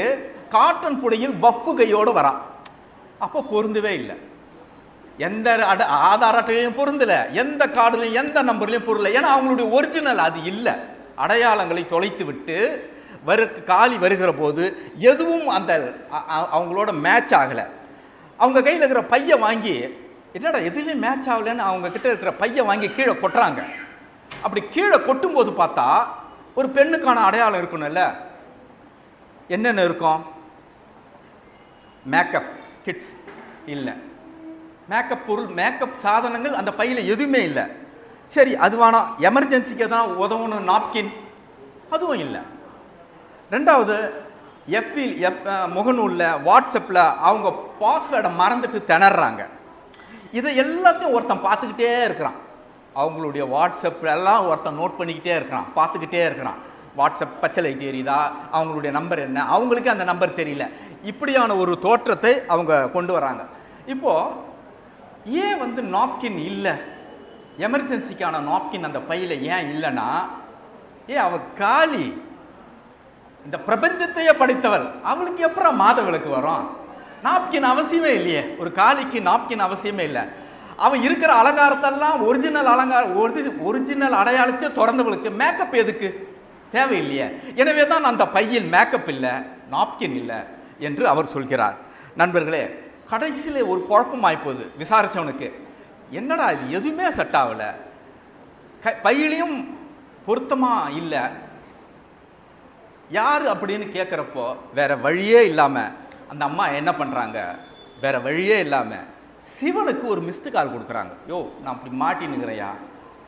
காட்டன் புடையில் பஃப்பு கையோடு வரா. அப்போ பொருந்தவே இல்லை. எந்த ஆதார் அட்டையிலையும் பொருந்தலை, எந்த கார்டுலையும் எந்த நம்பர்லையும் பொருளை. ஏன்னா அவங்களுடைய ஒரிஜினல் அது இல்லை. அடையாளங்களை தொலைத்து விட்டு காளி வருகிற போது எதுவும் அந்த அவங்களோட மேட்ச் ஆகலை. அவங்க கையில் இருக்கிற பையை வாங்கி, என்னடா எதுலேயும் மேட்ச் ஆகலைன்னு அவங்க கிட்ட இருக்கிற பையை வாங்கி கீழே கொட்டுறாங்க. அப்படி கீழே கொட்டும்போது பார்த்தா ஒரு பெண்ணுக்கான அடையாளம் இருக்கணும்ல. என்னென்ன இருக்கும்? மேக்கப் கிட்ஸ் இல்லை, மேக்கப் பொருள், மேக்கப் சாதனங்கள் அந்த பையில் எதுவுமே இல்லை. சரி, அது வேணாம், எமர்ஜென்சிக்கு தான் உதவணும் நாப்கின், அதுவும் இல்லை. ரெண்டாவது முகநூலில், வாட்ஸ்அப்பில் அவங்க பாஸ்வேர்டை மறந்துட்டு திணறாங்க. இதை எல்லாத்தையும் ஒருத்தன் பார்த்துக்கிட்டே இருக்கிறான். அவங்களுடைய வாட்ஸ்அப்பில் எல்லாம் ஒருத்தன் நோட் பண்ணிக்கிட்டே இருக்கிறான், பார்த்துக்கிட்டே இருக்கிறான். வாட்ஸ்அப் பச்சை லைட் எரியுதா, அவங்களுடைய நம்பர் என்ன, அவங்களுக்கு அந்த நம்பர் தெரியல. இப்படியான ஒரு தோற்றத்தை அவங்க கொண்டு வராங்க. இப்போது ஏன் வந்து நாப்கின் இல்லை, எமர்ஜென்சிக்கான நாப்கின் அந்த பையில் ஏன் இல்லைன்னா, அவ காளி இந்த பிரபஞ்சத்தையே படைத்தவள், அவளுக்கு எப்பறம் மாத விளக்கு வரும்? நாப்கின் அவசியமே இல்லையே. ஒரு காளிக்கு நாப்கின் அவசியமே இல்லை. அவன் இருக்கிற அலங்காரத்தெல்லாம் ஒரிஜினல் அடையாளத்தையே திறந்தவளுக்கு மேக்கப் எதுக்கு? தேவையில்லையே. எனவே தான் அந்த பையில் மேக்கப் இல்லை, நாப்கின் இல்லை என்று அவர் சொல்கிறார். நண்பர்களே, கடைசியில் ஒரு குழப்பமாய்ப்போகுது விசாரித்தவனுக்கு. என்னடா இது, எதுவுமே செட் ஆகலை, பையிலையும் பொருத்தமாக இல்லை, யார் அப்படின்னு கேட்குறப்போ வேற வழியே இல்லாமல் அந்த அம்மா என்ன பண்ணுறாங்க, வேற வழியே இல்லாமல் சிவனுக்கு ஒரு மிஸ்டு கால் கொடுக்குறாங்க. யோ, நான் அப்படி மாட்டினுங்கிறையா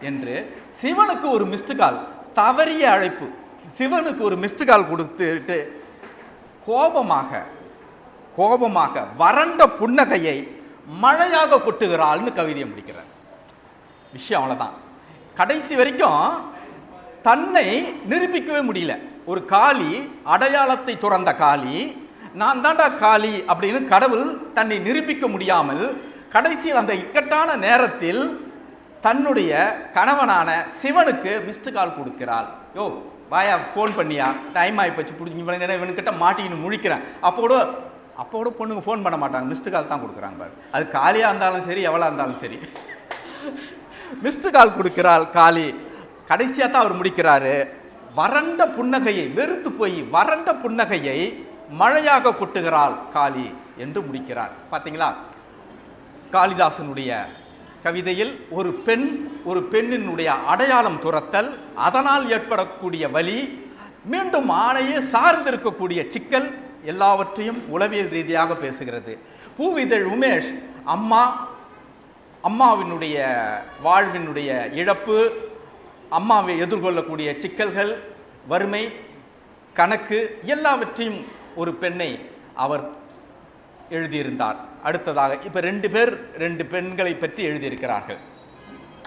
என்று சிவனுக்கு ஒரு மிஸ்டு கால், தவறிய அழைப்பு. சிவனுக்கு ஒரு மிஸ்டு கால் கொடுத்துட்டு கோபமாக வறண்ட புன்னகையை மழையாக கொட்டுகிறாள்னு கவிதையை முடிக்கிறார். விஷயம் அவ்வளோதான். கடைசி வரைக்கும் தன்னை நிரூபிக்கவே முடியல. ஒரு காளி, அடையாளத்தை துறந்த காளி, நான் தாண்டா காளி அப்படின்னு கடவுள் தன்னை நிரூபிக்க முடியாமல் கடைசியில் அந்த இக்கட்டான நேரத்தில் தன்னுடைய கணவனான சிவனுக்கு மிஸ்டு கால் கொடுக்கிறாள். யோ வாயா, ஃபோன் பண்ணியா, டைம் ஆகி போச்சு, பிடிச்சி இவனுக்கிட்ட மாட்டின்னு முழிக்கிறேன். அப்போட பொண்ணுங்க ஃபோன் பண்ண மாட்டாங்க, மிஸ்டு கால் தான் கொடுக்குறாங்க பாரு. அது காளியாக இருந்தாலும் சரி, எவ்வளோ இருந்தாலும் சரி, மிஸ்டு கால் கொடுக்கிறாள் காளி. கடைசியாக தான் அவர் முடிக்கிறாரு. வறண்ட புன்னகையை, வெறுத்து போய் வறண்ட புன்னகையை மழையாக கொட்டுகிறாள் காளி என்று முடிக்கிறார். பார்த்தீங்களா, காளிதாசனுடைய கவிதையில் ஒரு பெண்ணினுடைய அடையாளம் துரத்தல், அதனால் ஏற்படக்கூடிய வலி, மீண்டும் ஆணையே சார்ந்திருக்கக்கூடிய சிக்கல், எல்லாவற்றையும் உளவியல் ரீதியாக பேசுகிறது. பூவிதழ் உமேஷ் அம்மாவினுடைய வாழ்வினுடைய இழப்பு, அம்மாவை எதிர்கொள்ளக்கூடிய சிக்கல்கள், வறுமை, கணக்கு, எல்லாவற்றையும் ஒரு பெண்ணை அவர் எழுதியிருந்தார். அடுத்ததாக இப்போ ரெண்டு பெண்களை பற்றி எழுதியிருக்கிறார்கள்.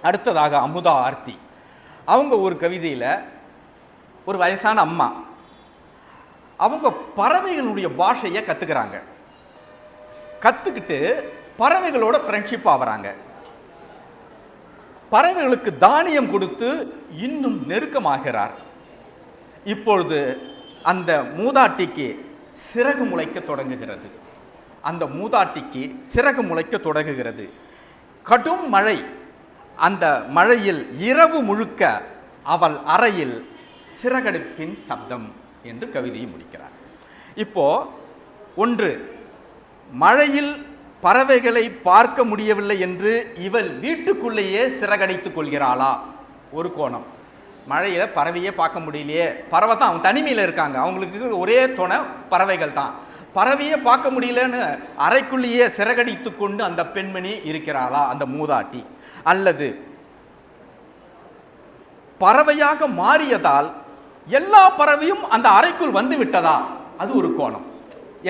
அடுத்ததாக அமுதா ஆர்த்தி. அவங்க ஒரு கவிதையில் ஒரு வயசான அம்மா, அவங்க பறவைகளுடைய பாஷையை கற்றுக்கிறாங்க. கற்றுக்கிட்டு பறவைகளோட ஃப்ரெண்ட்ஷிப் ஆகிறாங்க. பறவைகளுக்கு தானியம் கொடுத்து இன்னும் நெருக்கமாகிறார். இப்பொழுது அந்த மூதாட்டிக்கு சிறகு முளைக்க தொடங்குகிறது. கடும் மழை. அந்த மழையில் இரவு முழுக்க அவள் அறையில் சிறகடிப்பின் சப்தம் என்று கவிதையை முடிக்கிறார். இப்போ ஒன்று, மழையில் பறவைகளை பார்க்க முடியவில்லை என்று இவள் வீட்டுக்குள்ளேயே சிறகடைத்துக் கொள்கிறாளா? ஒரு கோணம். மழையில் பறவையே பார்க்க முடியலையே, பறவை தான், அவங்க தனிமையில் இருக்காங்க, அவங்களுக்கு ஒரே துணை பறவைகள் தான், பறவையே பார்க்க முடியலன்னு அறைக்குள்ளேயே சிறகடித்து கொண்டு அந்த பெண்மணி இருக்கிறாளா, அந்த மூதாட்டி? அல்லது பறவையாக மாறியதால் எல்லா பறவையும் அந்த அறைக்குள் வந்து விட்டதா? அது ஒரு கோணம்.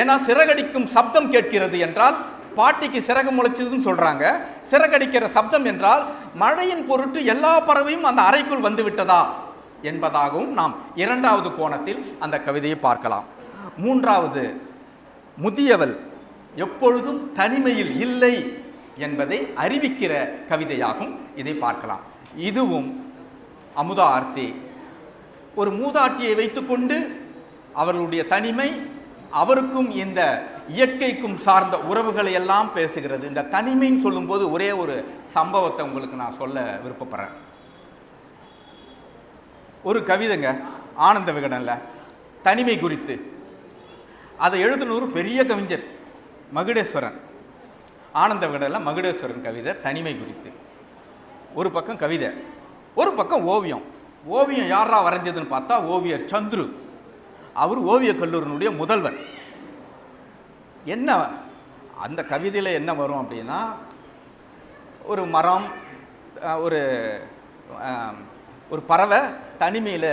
ஏன்னா சிறகடிக்கும் சப்தம் கேட்கிறது என்றால் பாட்டிக்கு சிறகு முளைச்சதுன்னு சொல்றாங்க. சிறகடிக்கிற சப்தம் என்றால் மழையின் பொருட்டு எல்லா பறவையும் அந்த அறைக்குள் வந்து விட்டதா என்பதாகவும் நாம் இரண்டாவது கோணத்தில் அந்த கவிதையை பார்க்கலாம். மூன்றாவது, முதியவள் எப்பொழுதும் தனிமையில் இல்லை என்பதை அறிவிக்கிற கவிதையாகும் இதை பார்க்கலாம். இதுவும் அமுதா ஆர்த்தி ஒரு மூதாட்டியை வைத்துக்கொண்டு அவர்களுடைய தனிமை, அவருக்கும் இந்த இயற்கைக்கும் சார்ந்த உறவுகளை எல்லாம் பேசுகிறது. இந்த தனிமைன்னு சொல்லும்போது ஒரே ஒரு சம்பவத்தை உங்களுக்கு நான் சொல்ல விருப்பப்படுறேன். ஒரு கவிதைங்க, ஆனந்த விகடன்ல தனிமை குறித்து. அதை எழுதினூர் பெரிய கவிஞர் மகுடேஸ்வரன். ஆனந்த விகடன்ல மகுடேஸ்வரன் கவிதை தனிமை குறித்து. ஒரு பக்கம் கவிதை, ஒரு பக்கம் ஓவியம். ஓவியம் யாரா வரைஞ்சதுன்னு பார்த்தா ஓவியர் சந்துரு. அவர் ஓவியக் கல்லூரியினுடைய முதல்வர். என்ன அந்த கவிதையில் என்ன வரும் அப்படின்னா, ஒரு மரம், ஒரு பறவை தனிமையில்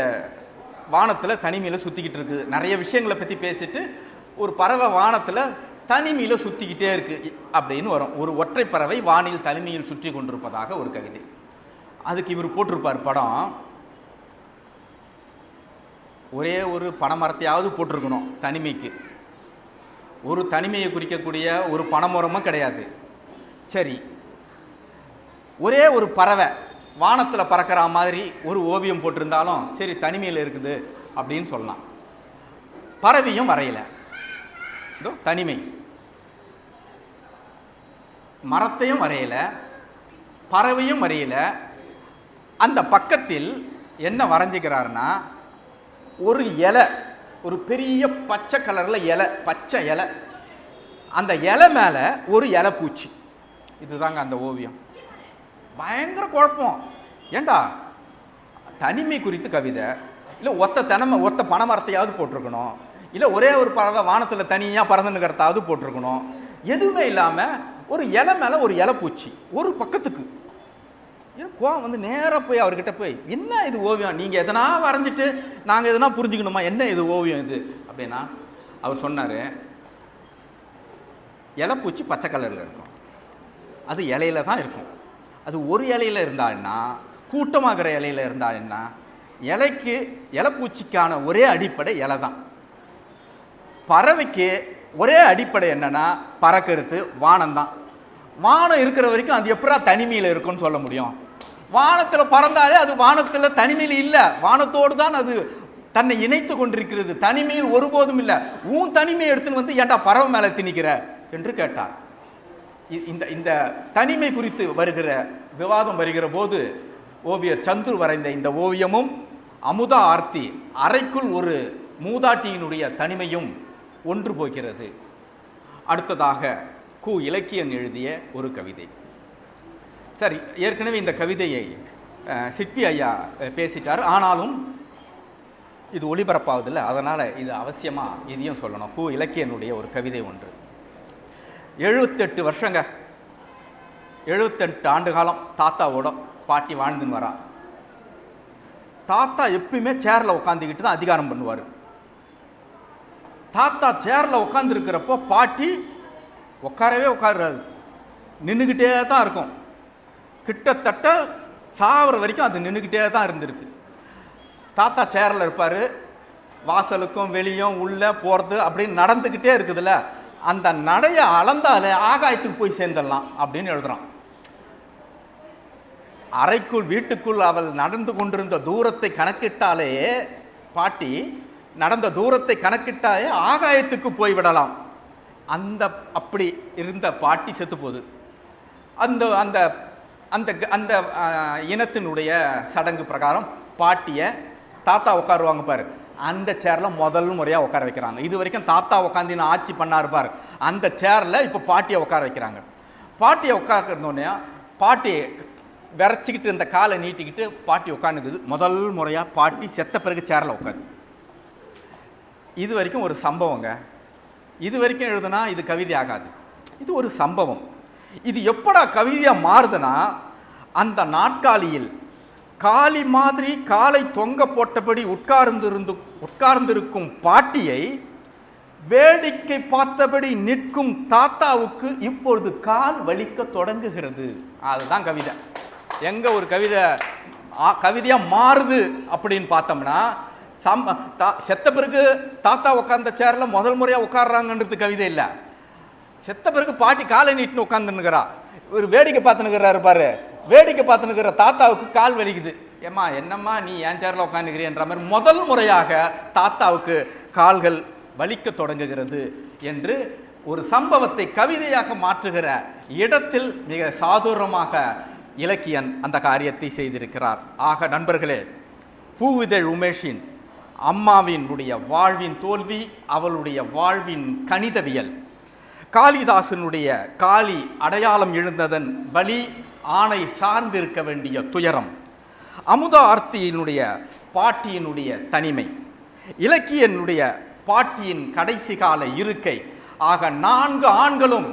வானத்தில் தனிமையில் சுற்றிக்கிட்டு இருக்குது. நிறைய விஷயங்களை பற்றி பேசிட்டு ஒரு பறவை வானத்தில் தனிமையில் சுற்றிக்கிட்டே இருக்குது அப்படின்னு வரும். ஒரு ஒற்றை பறவை வானில் தனிமையில் சுற்றி கொண்டிருப்பதாக ஒரு கவிதை. அதுக்கு இவர் போட்டிருப்பார் படம். ஒரே ஒரு பனைமரத்தையாவது போட்டிருக்கணும் தனிமைக்கு. ஒரு தனிமையை குறிக்கக்கூடிய ஒரு பனைமரமும் கிடையாது. சரி, ஒரே ஒரு பறவை வானத்தில் பறக்கிற மாதிரி ஒரு ஓவியம் போட்டிருந்தாலும் சரி, தனிமையில் இருக்குது அப்படின்னு சொல்லலாம். பறவையும் வரையல, இதோ தனிமை. மரத்தையும் வரையல, பறவையும் வரையல. அந்த பக்கத்தில் என்ன வரைஞ்சிக்கிறாருன்னா, ஒரு இலை, ஒரு பெரிய பச்சை கலரில் இலை, பச்சை இலை. அந்த இலை மேலே ஒரு இலை பூச்சி. இதுதாங்க அந்த ஓவியம். பயங்கர குழப்பம். ஏண்டா தனிமை குறித்து கவிதை, இல்லை ஒத்த பனைமரத்தையாவது போட்டிருக்கணும், இல்லை ஒரே ஒரு பறவை வானத்தில் தனியாக பறந்துன்னுக்கிறதாவது போட்டிருக்கணும். எதுவுமே இல்லாமல் ஒரு இலை மேலே ஒரு இலை பூச்சி ஒரு பக்கத்துக்கு. கோவம் வந்து நேராக போய் அவர்கிட்ட போய், என்ன இது ஓவியம், நீங்கள் எதனா வரைஞ்சிட்டு நாங்கள் எதனா புரிஞ்சுக்கணுமா, என்ன இது ஓவியம் இது அப்படின்னா, அவர் சொன்னார், இலைப்பூச்சி பச்சை கலரில் இருக்கும், அது இலையில தான் இருக்கும். அது ஒரு இலையில் இருந்தா என்ன, கூட்டமாகிற இலையில் இருந்தா என்ன, இலைப்பூச்சிக்கான ஒரே அடிப்படை இலை தான். பறவைக்கு ஒரே அடிப்படை என்னன்னா பறக்கிறது, வானம்தான். வானம் இருக்கிற வரைக்கும் அது எப்படா தனிமையில் இருக்குன்னு சொல்ல முடியும்? வானத்தில் பறந்தாலே அது வானத்தில் தனிமையில் இல்லை, வானத்தோடு தான் அது தன்னை இணைத்து கொண்டிருக்கிறது, தனிமையில் ஒருபோதும் இல்லை. உன் தனிமையை எடுத்துன்னு வந்து ஏன்டா பறவை மேலே திணிக்கிற என்று கேட்டார். இந்த தனிமை குறித்து வருகிற விவாதம் வருகிற போது ஓவியர் சந்துரு வரைந்த இந்த ஓவியமும் அமுதா ஆர்த்தி அறைக்குள் ஒரு மூதாட்டியினுடைய தனிமையும் ஒன்று போகிறது. அடுத்ததாக கு. இலக்கியன் எழுதிய ஒரு கவிதை. சரி, ஏற்கனவே இந்த கவிதையை சிற்பி ஐயா பேசிட்டார், ஆனாலும் இது ஒளிபரப்பாவதில்லை, அதனால் இது அவசியமாக இதையும் சொல்லணும். கு. இலக்கியனுடைய ஒரு கவிதை ஒன்று. 78 வருஷங்க, 78 ஆண்டு காலம் தாத்தாவோட பாட்டி வாழ்ந்துன்னு வரா. தாத்தா எப்பயுமே சேரில் உட்காந்துக்கிட்டு தான் அதிகாரம் பண்ணுவார். தாத்தா சேரில் உட்காந்துருக்கிறப்போ பாட்டி உட்காரவே உட்காராது, நின்றுக்கிட்டே தான் இருக்கும். கிட்டத்தட்ட சாவர வரைக்கும் அது நின்றுக்கிட்டே தான் இருந்திருக்கு. தாத்தா சேரில் இருப்பார், வாசலுக்கும் வெளியும் உள்ளே போகிறது அப்படின்னு நடந்துக்கிட்டே இருக்குதுல்ல, அந்த நடைய அளந்தாலே ஆகாயத்துக்கு போய் சேர்ந்துடலாம் அப்படின்னு எழுதுகிறான். அறைக்குள் வீட்டுக்குள் அவள் நடந்து கொண்டிருந்த தூரத்தை கணக்கிட்டாலே, பாட்டி நடந்த தூரத்தை கணக்கிட்டாலே ஆகாயத்துக்கு போய்விடலாம். அப்படி இருந்த பாட்டி செத்து போகுது. அந்த அந்த அந்த அந்த இனத்தினுடைய சடங்கு பிரகாரம் பாட்டியை தாத்தா உட்காருவாங்க பாரு, அந்த சேரில் முதல் முறையாக உட்கார வைக்கிறாங்க. இது வரைக்கும் தாத்தா உட்காந்து ஆட்சி பண்ணார் பாரு, அந்த சேரில் இப்போ பாட்டியை உட்கார வைக்கிறாங்க. பாட்டியை உட்கார்ந்தோடனே பாட்டி விரைச்சிக்கிட்டு இந்த காலை நீட்டிக்கிட்டு பாட்டி உட்காந்துக்குது. முதல் முறையாக பாட்டி செத்த பிறகு சேரில் உட்காது. இது வரைக்கும் ஒரு சம்பவங்க. இது வரைக்கும் எழுதுனா இது கவிதை ஆகாது, இது ஒரு சம்பவம். இது எப்படா கவிதையாக மாறுதுன்னா, அந்த நாட்காலியில் காளி மாதிரி காலை தொங்க போட்டபடி உட்கார்ந்திருக்கும் பாட்டியை வேடிக்கை பார்த்தபடி நிற்கும் தாத்தாவுக்கு இப்பொழுது கால் வலிக்க தொடங்குகிறது. அதுதான் கவிதை. எங்க ஒரு கவிதையா மாறுது அப்படின்னு பார்த்தோம்னா, செத்த பிறகு தாத்தா உட்கார்ந்த சேர்ல முதல் முறையா உட்கார்றாங்கன்றது கவிதை இல்லை. செத்த பிறகு பாட்டி காலை நீட்டுன்னு உட்காந்துன்னுக்கிறா, ஒரு வேடிக்கை பார்த்துன்னுக்கிறாரு பாரு, வேடிக்கை பார்த்துன்னுக்கிற தாத்தாவுக்கு கால் வலிக்குது. ஏம்மா என்னம்மா நீ என் சேரில் உட்காந்துக்கிறியன்ற மாதிரி முதல் முறையாக தாத்தாவுக்கு கால்கள் வலிக்க தொடங்குகிறது என்று ஒரு சம்பவத்தை கவிதையாக மாற்றுகிற இடத்தில் மிக சாதுரமாக இலக்கியன் அந்த காரியத்தை செய்திருக்கிறார். ஆக நண்பர்களே, பூவிதழ் உமேஷின் அம்மாவினுடைய வாழ்வின் தோல்வி, அவளுடைய வாழ்வின் கணிதவியல், காளிதாசனுடைய காளி அடையாளம் எழுந்ததன் வழி, ஆணை சார்ந்திருக்க வேண்டிய துயரம், அமுதா ஆர்த்தியினுடைய பாட்டியினுடைய தனிமை, இலக்கியனுடைய பாட்டியின் கடைசி கால இருக்கை. ஆக 4 ஆண்களும்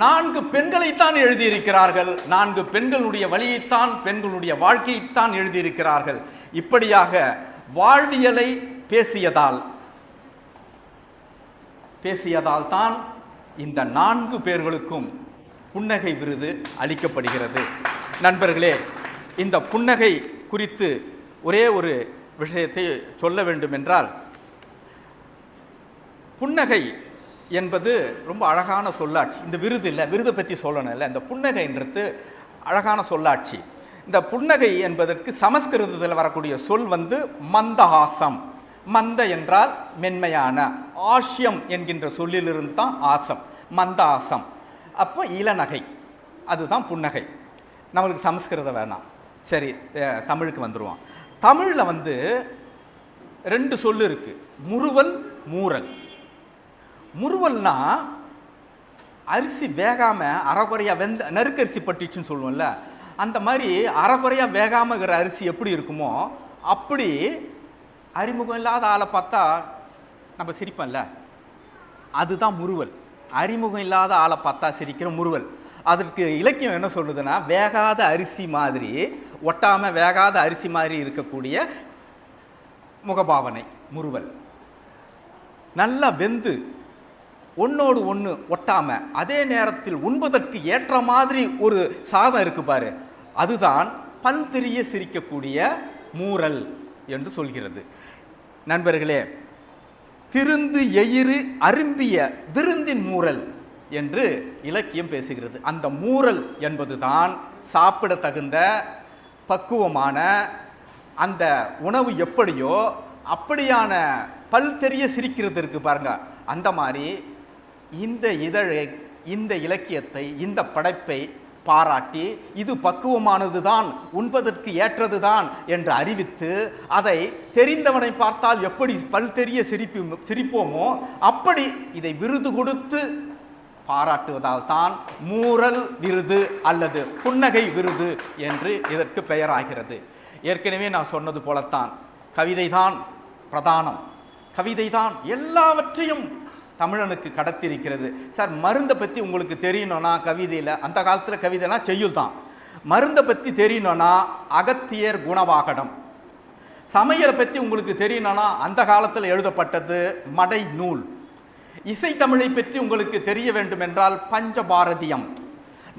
4 பெண்களைத்தான் எழுதியிருக்கிறார்கள். 4 பெண்களுடைய வழியைத்தான், பெண்களுடைய வாழ்க்கையைத்தான் எழுதியிருக்கிறார்கள். இப்படியாக வாழ்வியலை பேசியதால் தான் இந்த 4 பேர்களுக்கும் புன்னகை விருது அளிக்கப்படுகிறது. நண்பர்களே, இந்த புன்னகை குறித்து ஒரே ஒரு விஷயத்தை சொல்ல வேண்டும் என்றால், புன்னகை என்பது ரொம்ப அழகான சொல்லாட்சி. இந்த விருது இல்லை, விருதை பற்றி சொல்லணும் இல்லை, இந்த புன்னகைன்றது அழகான சொல்லாட்சி. இந்த புன்னகை என்பதற்கு சமஸ்கிருதத்தில் வரக்கூடிய சொல் மந்தஹாசம். மந்த என்றால் மென்மையான, ஆஷ்யம் என்கின்ற சொல்லிலிருந்து தான் ஆசம், மந்தஹாசம். அப்போ இளநகை, அதுதான் புன்னகை. நம்மளுக்கு சமஸ்கிருதம் வேணாம், சரி தமிழுக்கு வந்துடுவோம். தமிழில் 2 சொல் இருக்கு, முறுவல், மூரல். முறுவல்னா அரிசி வேகாமல் அரைக்குறையாக நறுக்கரிசி பட்டிச்சுன்னு சொல்லுவோம்ல, அந்த மாதிரி அரைக்குறையாக வேகாமங்கிற அரிசி எப்படி இருக்குமோ அப்படி அறிமுகம் இல்லாத ஆளை பார்த்தா நம்ம சிரிப்போம்ல, அதுதான் முறுவல். அறிமுகம் இல்லாத ஆளை பார்த்தா சிரிக்கிற முறுவல். அதற்கு இலக்கியம் என்ன சொல்லுதுன்னா, வேகாத அரிசி மாதிரி, ஒட்டாமல் வேகாத அரிசி மாதிரி இருக்கக்கூடிய முகபாவனை முறுவல். நல்லா வெந்து ஒன்னோடு ஒன்று ஒட்டாமல் அதே நேரத்தில் உண்பதற்கு ஏற்ற மாதிரி ஒரு சாதம் இருக்கு பாரு, அதுதான் பல் தெரிய சிரிக்கக்கூடிய மூரல் என்று சொல்கிறது. நண்பர்களே, திருந்து எயிறு அரும்பிய விருந்தின் மூரல் என்று இலக்கியம் பேசுகிறது. அந்த மூரல் என்பதுதான் சாப்பிட தகுந்த பக்குவமான அந்த உணவு எப்படியோ அப்படியான பல் தெரிய சிரிக்கிறது இருக்கு பாருங்க. அந்த மாதிரி இந்த இதழை, இந்த இலக்கியத்தை, இந்த படைப்பை பாராட்டி இது பக்குவமானது தான், உண்பதற்கு ஏற்றது தான் என்று அறிவித்து அதை தெரிந்தவனை பார்த்தால் எப்படி பல் தெரிய சிரிப்போமோ அப்படி இதை விருது கொடுத்து பாராட்டுவதால் தான் மூரல் விருது அல்லது புன்னகை விருது என்று இதற்கு பெயராகிறது. ஏற்கனவே நான் சொன்னது போலத்தான் கவிதை தான் பிரதானம், கவிதை தான் எல்லாவற்றையும் தமிழனுக்கு கடத்திருக்கிறது. சார், மருந்தை பற்றி உங்களுக்கு தெரியணும்னா கவிதையில், அந்த காலத்தில் கவிதைனா செய்யுள் தான். மருந்தை பற்றி தெரியணும்னா அகத்தியர் குணவாகடம். சமையலை பற்றி உங்களுக்கு தெரியணும்னா அந்த காலத்தில் எழுதப்பட்டது மடை நூல். இசை தமிழை பற்றி உங்களுக்கு தெரிய வேண்டும் என்றால் பஞ்சபாரதியம்.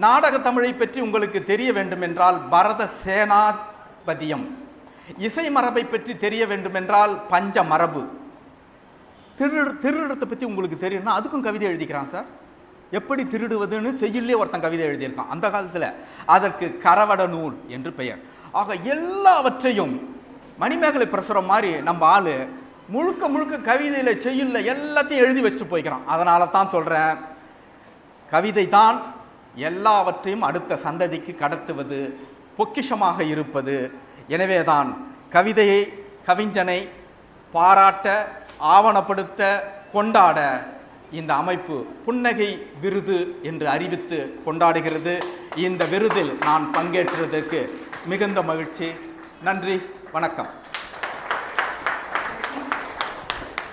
நாடக தமிழை பற்றி உங்களுக்கு தெரிய வேண்டும் என்றால் பரத சேனாபதியம். இசை மரபை பற்றி தெரிய வேண்டும் என்றால் பஞ்ச மரபு. திருடத்தை பற்றி உங்களுக்கு தெரியும்னா அதுக்கும் கவிதை எழுதிக்கிறான் சார். எப்படி திருடுவதுன்னு செய்யுள்ளே ஒருத்தன் கவிதை எழுதியிருக்கான் அந்த காலத்தில். அதற்கு கரவட நூல் என்று பெயர். ஆக எல்லாவற்றையும் மணிமேகலை பிரசுரம் மாதிரி நம்ம ஆளு முழுக்க முழுக்க கவிதையில் செய்யுள்ள எல்லாத்தையும் எழுதி வச்சுட்டு போய்க்கிறான். அதனால தான் சொல்கிறேன், கவிதை தான் எல்லாவற்றையும் அடுத்த சந்ததிக்கு கடத்துவது, பொக்கிஷமாக இருப்பது. எனவே தான் கவிதையை, கவிஞனை பாராட்ட, ஆவணப்படுத்த, கொண்டாட இந்த அமைப்பு புன்னகை விருது என்று அறிவித்து கொண்டாடுகிறது. இந்த விருதில் நான் பங்கேற்றதற்கு மிகுந்த மகிழ்ச்சி. நன்றி, வணக்கம்.